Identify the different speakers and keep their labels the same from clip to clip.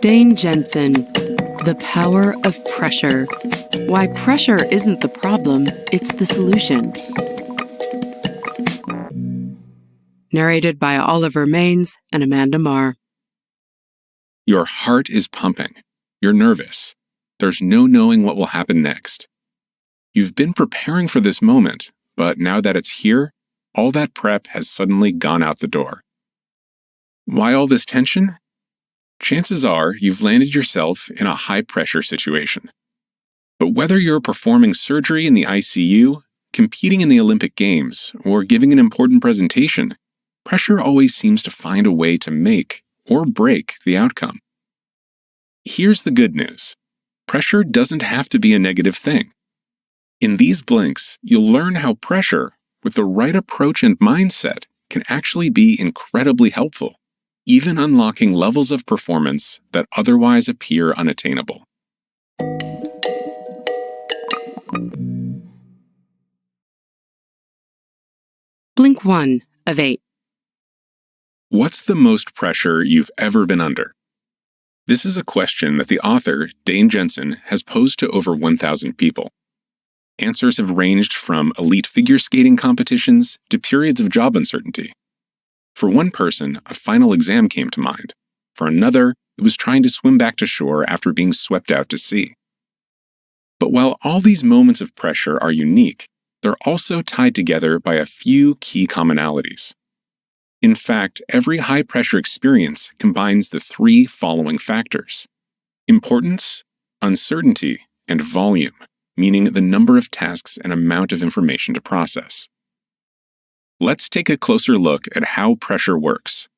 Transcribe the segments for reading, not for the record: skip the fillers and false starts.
Speaker 1: Dane Jensen, The Power of Pressure. Why pressure isn't the problem, it's the solution. Narrated by Oliver Maines and Amanda Marr.
Speaker 2: Your heart is pumping. You're nervous. There's no knowing what will happen next. You've been preparing for this moment, but now that it's here, all that prep has suddenly gone out the door. Why all this tension? Chances are you've landed yourself in a high-pressure situation. But whether you're performing surgery in the ICU, competing in the Olympic Games, or giving an important presentation, pressure always seems to find a way to make or break the outcome. Here's the good news. Pressure doesn't have to be a negative thing. In these blinks, you'll learn how pressure, with the right approach and mindset, can actually be incredibly helpful, even unlocking levels of performance that otherwise appear unattainable.
Speaker 1: Blink 1 of 8.
Speaker 2: What's the most pressure you've ever been under? This is a question that the author, Dane Jensen, has posed to over 1,000 people. Answers have ranged from elite figure skating competitions to periods of job uncertainty. For one person, a final exam came to mind. For another, it was trying to swim back to shore after being swept out to sea. But while all these moments of pressure are unique, they're also tied together by a few key commonalities. In fact, every high-pressure experience combines the three following factors: importance, uncertainty, and volume, meaning the number of tasks and amount of information to process. Let's take a closer look at how pressure works.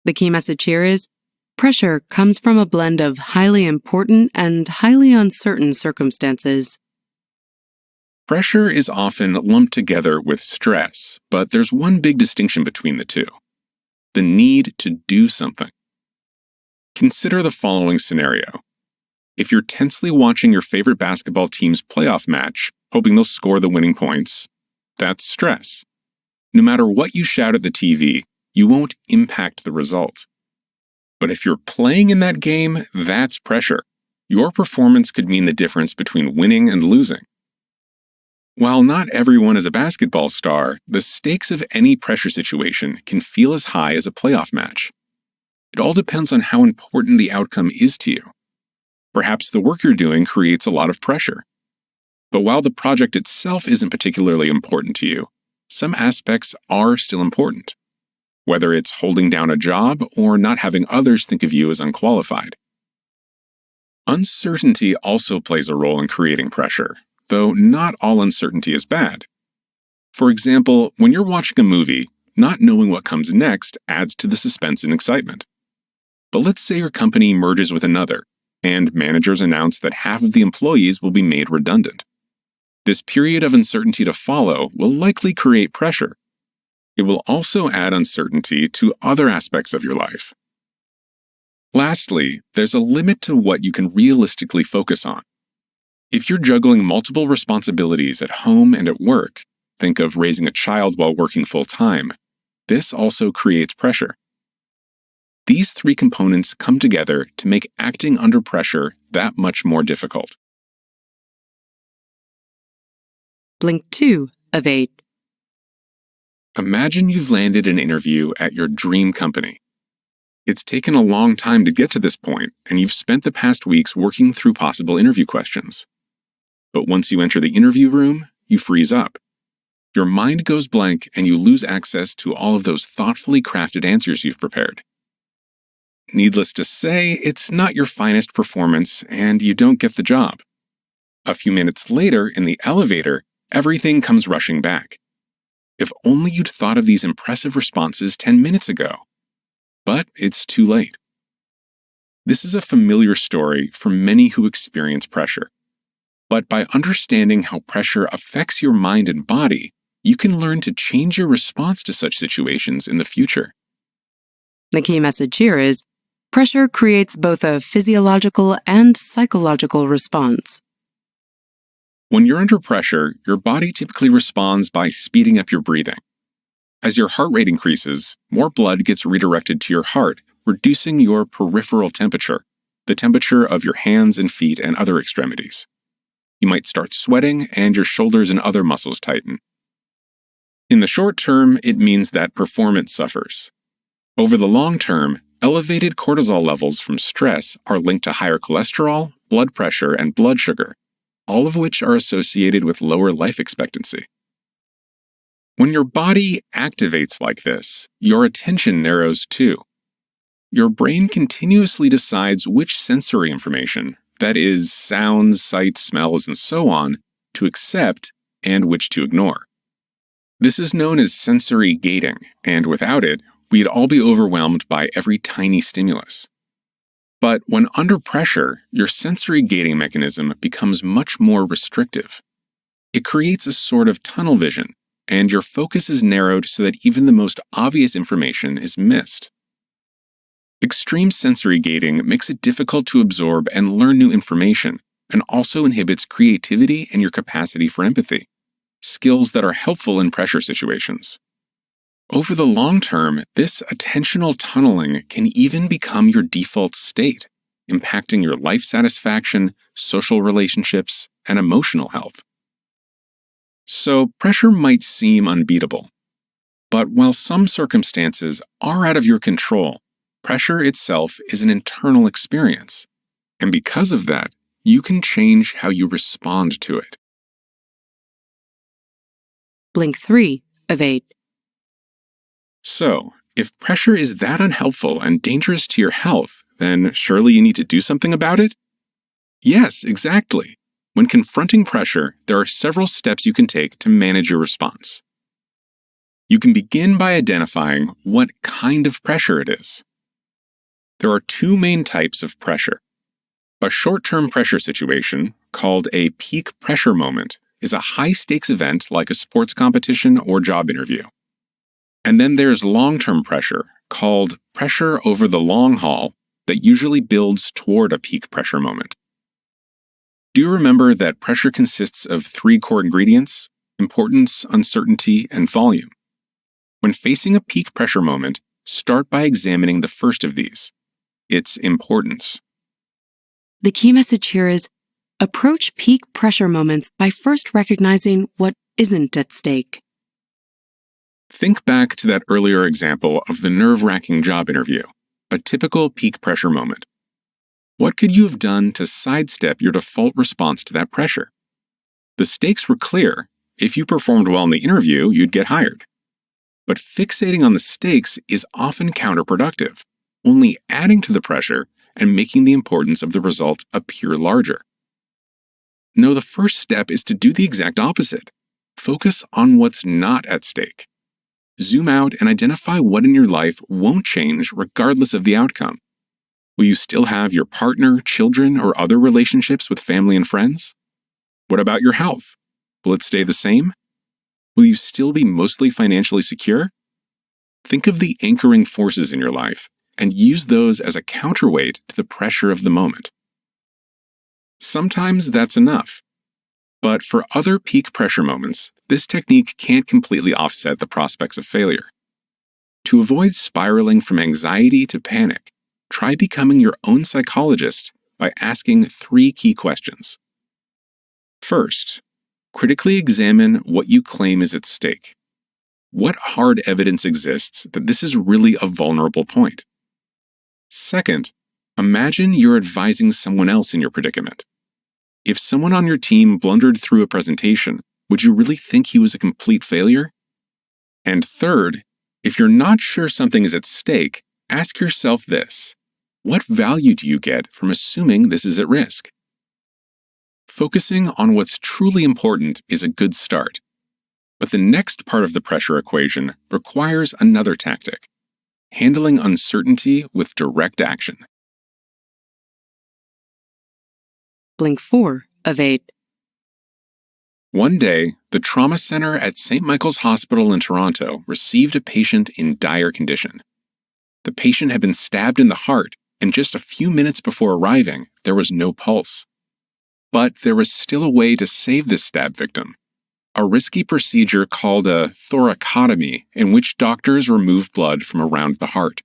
Speaker 1: The key message here is, pressure comes from a blend of highly important and highly uncertain circumstances.
Speaker 2: Pressure is often lumped together with stress, but there's one big distinction between the two: the need to do something. Consider the following scenario. If you're tensely watching your favorite basketball team's playoff match, hoping they'll score the winning points, that's stress. No matter what you shout at the TV, you won't impact the result. But if you're playing in that game, that's pressure. Your performance could mean the difference between winning and losing. While not everyone is a basketball star, the stakes of any pressure situation can feel as high as a playoff match. It all depends on how important the outcome is to you. Perhaps the work you're doing creates a lot of pressure. But while the project itself isn't particularly important to you, some aspects are still important, whether it's holding down a job or not having others think of you as unqualified. Uncertainty also plays a role in creating pressure, though not all uncertainty is bad. For example, when you're watching a movie, not knowing what comes next adds to the suspense and excitement. But let's say your company merges with another, and managers announce that half of the employees will be made redundant. This period of uncertainty to follow will likely create pressure. It will also add uncertainty to other aspects of your life. Lastly, there's a limit to what you can realistically focus on. If you're juggling multiple responsibilities at home and at work, think of raising a child while working full-time, this also creates pressure. These three components come together to make acting under pressure that much more difficult.
Speaker 1: Blink 2 of 8.
Speaker 2: Imagine you've landed an interview at your dream company. It's taken a long time to get to this point, and you've spent the past weeks working through possible interview questions. But once you enter the interview room, you freeze up. Your mind goes blank and you lose access to all of those thoughtfully crafted answers you've prepared. Needless to say, it's not your finest performance and you don't get the job. A few minutes later, in the elevator, everything comes rushing back. If only you'd thought of these impressive responses 10 minutes ago. But it's too late. This is a familiar story for many who experience pressure. But by understanding how pressure affects your mind and body, you can learn to change your response to such situations in the future.
Speaker 1: The key message here is, pressure creates both a physiological and psychological response.
Speaker 2: When you're under pressure, your body typically responds by speeding up your breathing. As your heart rate increases, more blood gets redirected to your heart, reducing your peripheral temperature, the temperature of your hands and feet and other extremities. You might start sweating and your shoulders and other muscles tighten. In the short term, it means that performance suffers. Over the long term, elevated cortisol levels from stress are linked to higher cholesterol, blood pressure, and blood sugar, all of which are associated with lower life expectancy. When your body activates like this, your attention narrows too. Your brain continuously decides which sensory information, that is, sounds, sights, smells, and so on, to accept and which to ignore. This is known as sensory gating, and without it, we'd all be overwhelmed by every tiny stimulus. But when under pressure, your sensory gating mechanism becomes much more restrictive. It creates a sort of tunnel vision, and your focus is narrowed so that even the most obvious information is missed. Extreme sensory gating makes it difficult to absorb and learn new information, and also inhibits creativity and your capacity for empathy, skills that are helpful in pressure situations. Over the long term, this attentional tunneling can even become your default state, impacting your life satisfaction, social relationships, and emotional health. So, pressure might seem unbeatable. But while some circumstances are out of your control, pressure itself is an internal experience. And because of that, you can change how you respond to it.
Speaker 1: Blink 3 of 8.
Speaker 2: So, if pressure is that unhelpful and dangerous to your health, then surely you need to do something about it? Yes, exactly. When confronting pressure, there are several steps you can take to manage your response. You can begin by identifying what kind of pressure it is. There are two main types of pressure. A short-term pressure situation, called a peak pressure moment, is a high-stakes event like a sports competition or job interview. And then there's long-term pressure, called pressure over the long haul, that usually builds toward a peak pressure moment. Do you remember that pressure consists of three core ingredients: importance, uncertainty, and volume? When facing a peak pressure moment, start by examining the first of these, its importance.
Speaker 1: The key message here is approach peak pressure moments by first recognizing what isn't at stake.
Speaker 2: Think back to that earlier example of the nerve-wracking job interview, a typical peak pressure moment. What could you have done to sidestep your default response to that pressure? The stakes were clear. If you performed well in the interview, you'd get hired. But fixating on the stakes is often counterproductive, only adding to the pressure and making the importance of the result appear larger. No, the first step is to do the exact opposite. Focus on what's not at stake. Zoom out and identify what in your life won't change regardless of the outcome. Will you still have your partner, children, or other relationships with family and friends? What about your health? Will it stay the same? Will you still be mostly financially secure? Think of the anchoring forces in your life and use those as a counterweight to the pressure of the moment. Sometimes that's enough. But for other peak pressure moments, this technique can't completely offset the prospects of failure. To avoid spiraling from anxiety to panic, try becoming your own psychologist by asking three key questions. First, critically examine what you claim is at stake. What hard evidence exists that this is really a vulnerable point? Second, imagine you're advising someone else in your predicament. If someone on your team blundered through a presentation, would you really think he was a complete failure? And third, if you're not sure something is at stake, ask yourself this: what value do you get from assuming this is at risk? Focusing on what's truly important is a good start. But the next part of the pressure equation requires another tactic: handling uncertainty with direct action.
Speaker 1: Blink 4 of 8.
Speaker 2: One day, the trauma center at St. Michael's Hospital in Toronto received a patient in dire condition. The patient had been stabbed in the heart, and just a few minutes before arriving, there was no pulse. But there was still a way to save this stab victim: a risky procedure called a thoracotomy, in which doctors remove blood from around the heart.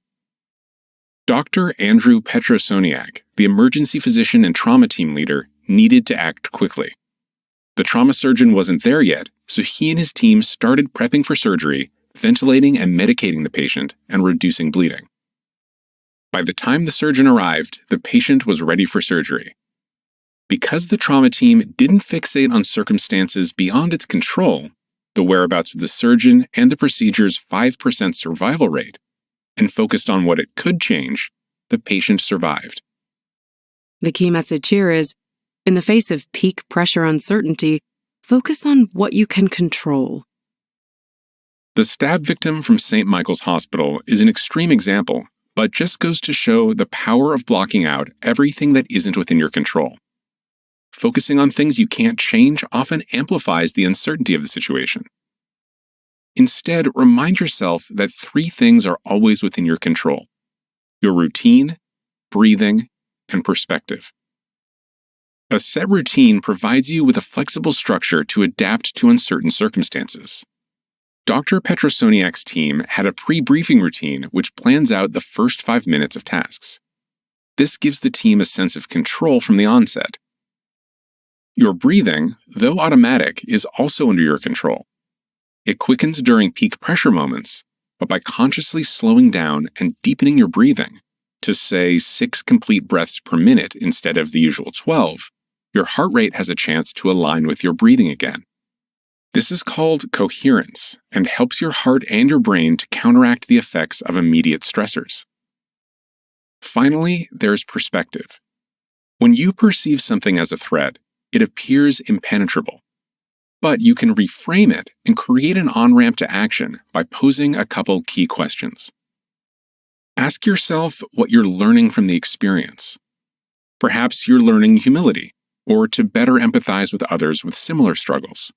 Speaker 2: Dr. Andrew Petrosoniak, the emergency physician and trauma team leader, needed to act quickly. The trauma surgeon wasn't there yet, so he and his team started prepping for surgery, ventilating and medicating the patient, and reducing bleeding. By the time the surgeon arrived, the patient was ready for surgery. Because the trauma team didn't fixate on circumstances beyond its control, the whereabouts of the surgeon and the procedure's 5% survival rate, and focused on what it could change, the patient survived.
Speaker 1: The key message here is, in the face of peak pressure uncertainty, focus on what you can control.
Speaker 2: The stab victim from St. Michael's Hospital is an extreme example, but just goes to show the power of blocking out everything that isn't within your control. Focusing on things you can't change often amplifies the uncertainty of the situation. Instead, remind yourself that 3 things are always within your control: your routine, breathing, and perspective. A set routine provides you with a flexible structure to adapt to uncertain circumstances. Dr. Petrosoniak's team had a pre-briefing routine which plans out the first 5 minutes of tasks. This gives the team a sense of control from the onset. Your breathing, though automatic, is also under your control. It quickens during peak pressure moments, but by consciously slowing down and deepening your breathing to, say, 6 complete breaths per minute instead of the usual 12, your heart rate has a chance to align with your breathing again. This is called coherence and helps your heart and your brain to counteract the effects of immediate stressors. Finally, there's perspective. When you perceive something as a threat, it appears impenetrable. But you can reframe it and create an on-ramp to action by posing a couple key questions. Ask yourself what you're learning from the experience. Perhaps you're learning humility, or to better empathize with others with similar struggles.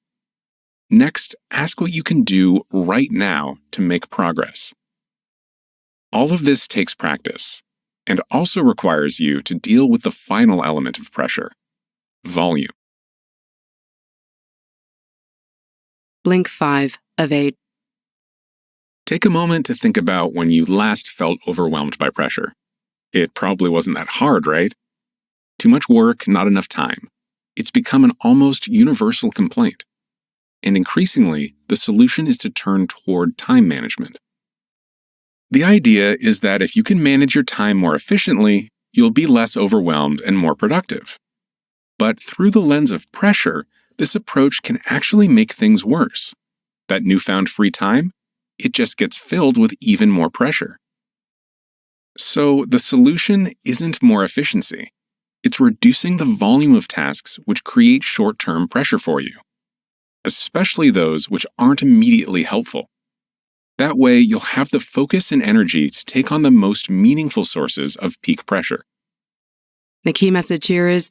Speaker 2: Next, ask what you can do right now to make progress. All of this takes practice, and also requires you to deal with the final element of pressure: volume.
Speaker 1: Blink 5 of 8.
Speaker 2: Take a moment to think about when you last felt overwhelmed by pressure. It probably wasn't that hard, right? Too much work, not enough time. It's become an almost universal complaint. And increasingly, the solution is to turn toward time management. The idea is that if you can manage your time more efficiently, you'll be less overwhelmed and more productive. But through the lens of pressure, this approach can actually make things worse. That newfound free time, it just gets filled with even more pressure. So the solution isn't more efficiency. It's reducing the volume of tasks which create short-term pressure for you, especially those which aren't immediately helpful. That way, you'll have the focus and energy to take on the most meaningful sources of peak pressure.
Speaker 1: The key message here is,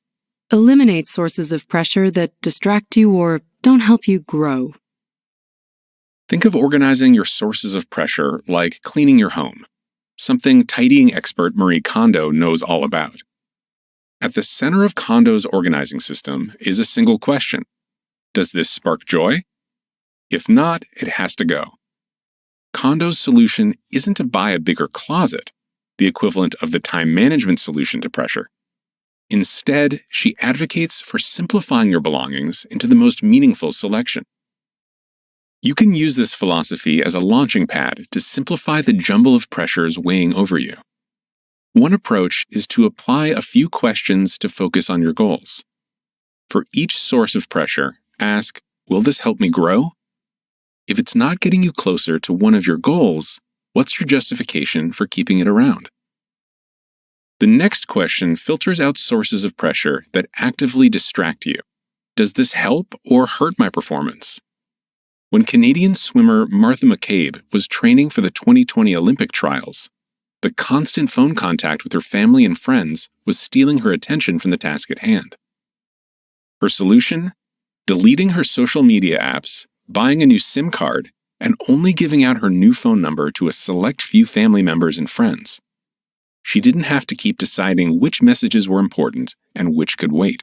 Speaker 1: eliminate sources of pressure that distract you or don't help you grow.
Speaker 2: Think of organizing your sources of pressure like cleaning your home, something tidying expert Marie Kondo knows all about. At the center of Kondo's organizing system is a single question: does this spark joy? If not, it has to go. Kondo's solution isn't to buy a bigger closet, the equivalent of the time management solution to pressure. Instead, she advocates for simplifying your belongings into the most meaningful selection. You can use this philosophy as a launching pad to simplify the jumble of pressures weighing over you. One approach is to apply a few questions to focus on your goals. For each source of pressure, ask, will this help me grow? If it's not getting you closer to one of your goals, what's your justification for keeping it around? The next question filters out sources of pressure that actively distract you. Does this help or hurt my performance? When Canadian swimmer Martha McCabe was training for the 2020 Olympic trials, the constant phone contact with her family and friends was stealing her attention from the task at hand. Her solution? Deleting her social media apps, buying a new SIM card, and only giving out her new phone number to a select few family members and friends. She didn't have to keep deciding which messages were important and which could wait.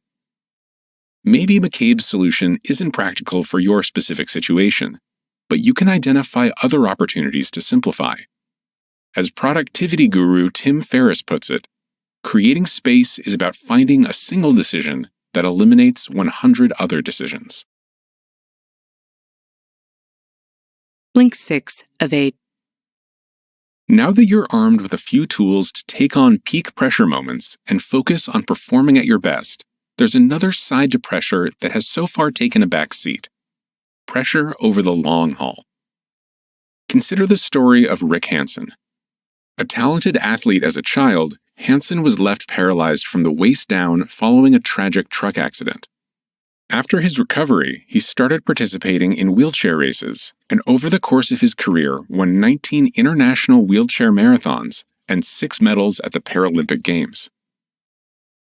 Speaker 2: Maybe McCabe's solution isn't practical for your specific situation, but you can identify other opportunities to simplify. As productivity guru Tim Ferriss puts it, creating space is about finding a single decision that eliminates 100 other decisions.
Speaker 1: Blink 6 of 8.
Speaker 2: Now that you're armed with a few tools to take on peak pressure moments and focus on performing at your best, there's another side to pressure that has so far taken a back seat. Pressure over the long haul. Consider the story of Rick Hansen. A talented athlete as a child, Hansen was left paralyzed from the waist down following a tragic truck accident. After his recovery, he started participating in wheelchair races, and over the course of his career won 19 international wheelchair marathons and 6 medals at the Paralympic Games.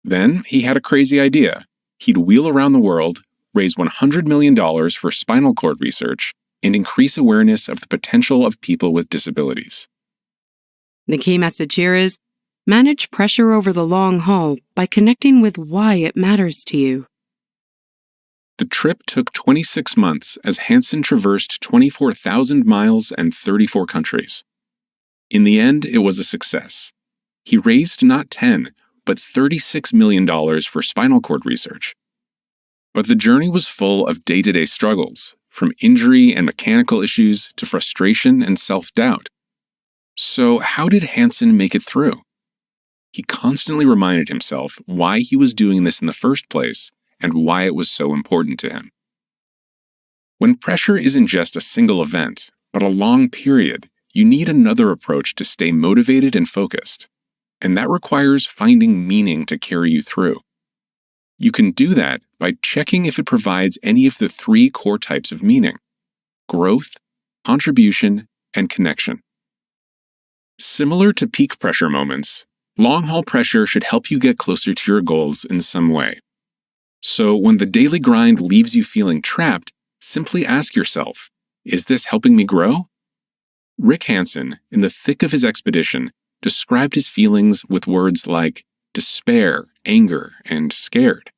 Speaker 2: Then he had a crazy idea. He'd wheel around the world, raise $100 million for spinal cord research, and increase awareness of the potential of people with disabilities.
Speaker 1: The key message here is, manage pressure over the long haul by connecting with why it matters to you.
Speaker 2: The trip took 26 months as Hansen traversed 24,000 miles and 34 countries. In the end, it was a success. He raised not $10, but $36 million for spinal cord research. But the journey was full of day-to-day struggles, from injury and mechanical issues to frustration and self-doubt. So how did Hansen make it through? He constantly reminded himself why he was doing this in the first place and why it was so important to him. When pressure isn't just a single event, but a long period, you need another approach to stay motivated and focused, and that requires finding meaning to carry you through. You can do that by checking if it provides any of the 3 core types of meaning: growth, contribution, and connection. Similar to peak pressure moments, long-haul pressure should help you get closer to your goals in some way. So when the daily grind leaves you feeling trapped, simply ask yourself, is this helping me grow? Rick Hansen, in the thick of his expedition, described his feelings with words like despair, anger, and scared.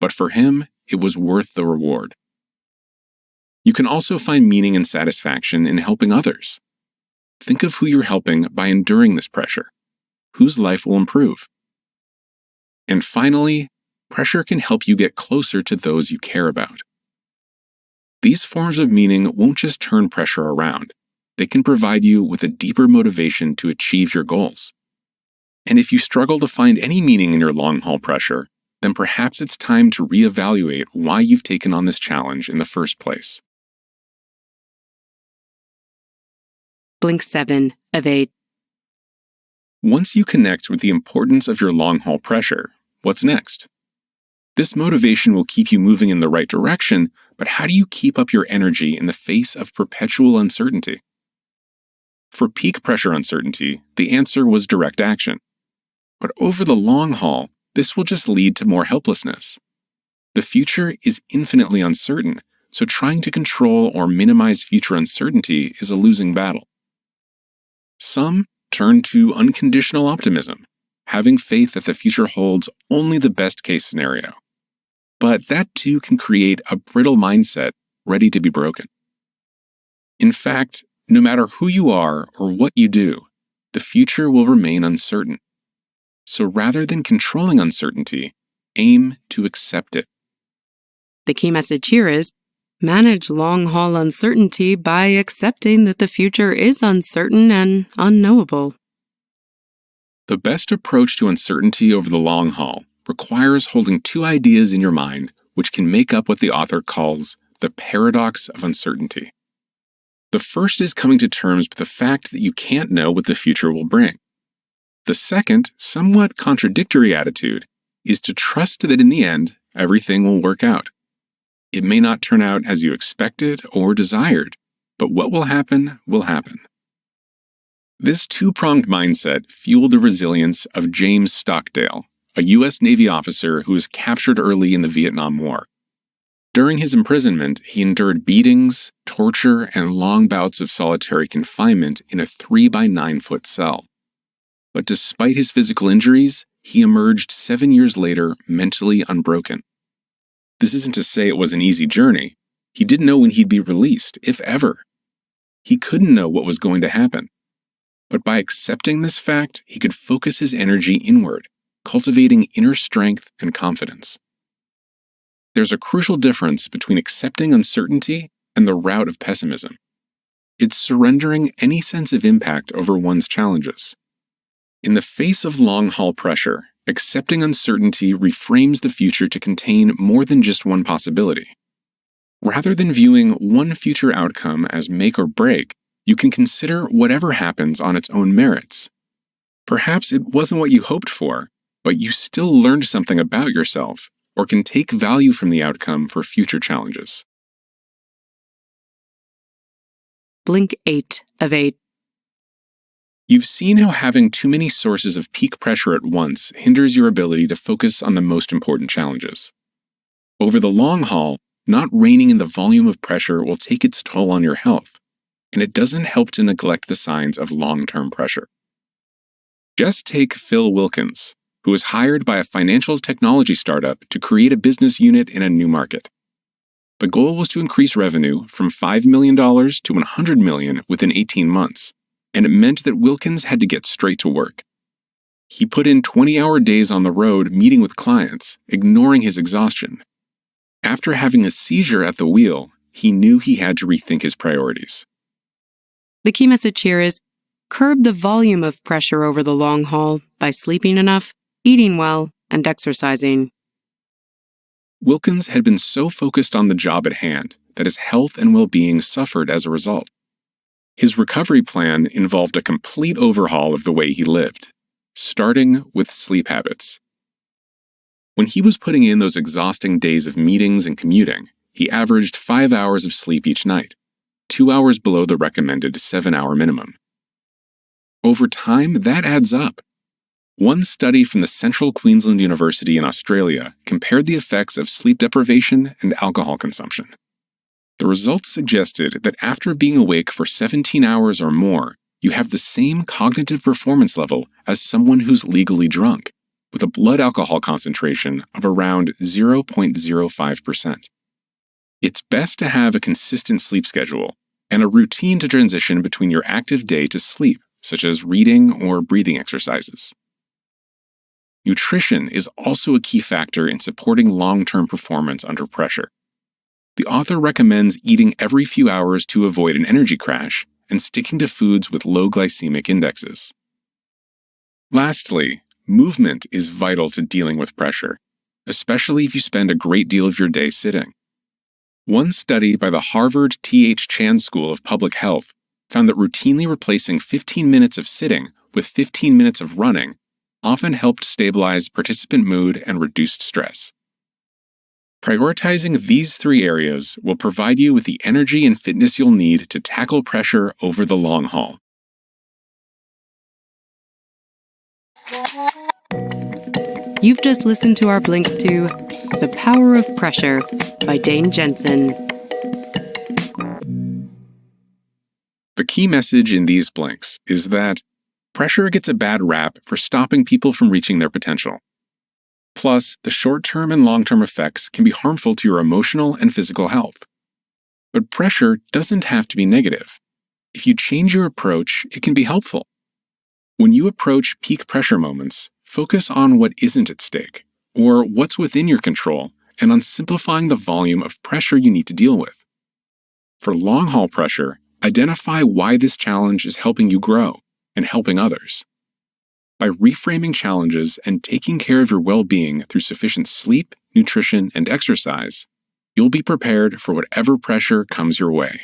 Speaker 2: But for him, it was worth the reward. You can also find meaning and satisfaction in helping others. Think of who you're helping by enduring this pressure. Whose life will improve? And finally, pressure can help you get closer to those you care about. These forms of meaning won't just turn pressure around. They can provide you with a deeper motivation to achieve your goals. And if you struggle to find any meaning in your long-haul pressure, then perhaps it's time to reevaluate why you've taken on this challenge in the first place.
Speaker 1: Blink 7 of 8.
Speaker 2: Once you connect with the importance of your long-haul pressure, what's next? This motivation will keep you moving in the right direction, but how do you keep up your energy in the face of perpetual uncertainty? For peak pressure uncertainty, the answer was direct action. But over the long haul, this will just lead to more helplessness. The future is infinitely uncertain, so trying to control or minimize future uncertainty is a losing battle. Some turn to unconditional optimism, having faith that the future holds only the best-case scenario. But that too can create a brittle mindset ready to be broken. In fact, no matter who you are or what you do, the future will remain uncertain. So rather than controlling uncertainty, aim to accept it.
Speaker 1: The key message here is, manage long-haul uncertainty by accepting that the future is uncertain and unknowable.
Speaker 2: The best approach to uncertainty over the long haul requires holding 2 ideas in your mind which can make up what the author calls the paradox of uncertainty. The first is coming to terms with the fact that you can't know what the future will bring. The second, somewhat contradictory attitude is to trust that in the end, everything will work out. It may not turn out as you expected or desired, but what will happen will happen. This 2-pronged mindset fueled the resilience of James Stockdale, a U.S. Navy officer who was captured early in the Vietnam War. During his imprisonment, he endured beatings, torture, and long bouts of solitary confinement in a 3-by-9-foot cell. But despite his physical injuries, he emerged 7 years later mentally unbroken. This isn't to say it was an easy journey. He didn't know when he'd be released, if ever. He couldn't know what was going to happen. But by accepting this fact, he could focus his energy inward, cultivating inner strength and confidence. There's a crucial difference between accepting uncertainty and the route of pessimism. It's surrendering any sense of impact over one's challenges. In the face of long-haul pressure, accepting uncertainty reframes the future to contain more than just one possibility. Rather than viewing one future outcome as make or break, you can consider whatever happens on its own merits. Perhaps it wasn't what you hoped for, but you still learned something about yourself, or can take value from the outcome for future challenges.
Speaker 1: Blink 8 of 8.
Speaker 2: You've seen how having too many sources of peak pressure at once hinders your ability to focus on the most important challenges. Over the long haul, not reining in the volume of pressure will take its toll on your health, and it doesn't help to neglect the signs of long-term pressure. Just take Phil Wilkins, who was hired by a financial technology startup to create a business unit in a new market. The goal was to increase revenue from $5 million to $100 million within 18 months, and it meant that Wilkins had to get straight to work. He put in 20-hour days on the road meeting with clients, ignoring his exhaustion. After having a seizure at the wheel, he knew he had to rethink his priorities.
Speaker 1: The key message here is curb the volume of pressure over the long haul by sleeping enough, eating well, and exercising.
Speaker 2: Wilkins had been so focused on the job at hand that his health and well-being suffered as a result. His recovery plan involved a complete overhaul of the way he lived, starting with sleep habits. When he was putting in those exhausting days of meetings and commuting, he averaged 5 hours of sleep each night, 2 hours below the recommended 7-hour minimum. Over time, that adds up. One study from the Central Queensland University in Australia compared the effects of sleep deprivation and alcohol consumption. The results suggested that after being awake for 17 hours or more, you have the same cognitive performance level as someone who's legally drunk, with a blood alcohol concentration of around 0.05%. It's best to have a consistent sleep schedule and a routine to transition between your active day to sleep, such as reading or breathing exercises. Nutrition is also a key factor in supporting long-term performance under pressure. The author recommends eating every few hours to avoid an energy crash and sticking to foods with low glycemic indexes. Lastly, movement is vital to dealing with pressure, especially if you spend a great deal of your day sitting. One study by the Harvard T.H. Chan School of Public Health found that routinely replacing 15 minutes of sitting with 15 minutes of running often helped stabilize participant mood and reduced stress. Prioritizing these 3 areas will provide you with the energy and fitness you'll need to tackle pressure over the long haul.
Speaker 1: You've just listened to our blinks to The Power of Pressure by Dane Jensen.
Speaker 2: The key message in these blinks is that pressure gets a bad rap for stopping people from reaching their potential. Plus, the short-term and long-term effects can be harmful to your emotional and physical health. But pressure doesn't have to be negative. If you change your approach, it can be helpful. When you approach peak pressure moments, focus on what isn't at stake, or what's within your control, and on simplifying the volume of pressure you need to deal with. For long-haul pressure, identify why this challenge is helping you grow and helping others. By reframing challenges and taking care of your well-being through sufficient sleep, nutrition, and exercise, you'll be prepared for whatever pressure comes your way.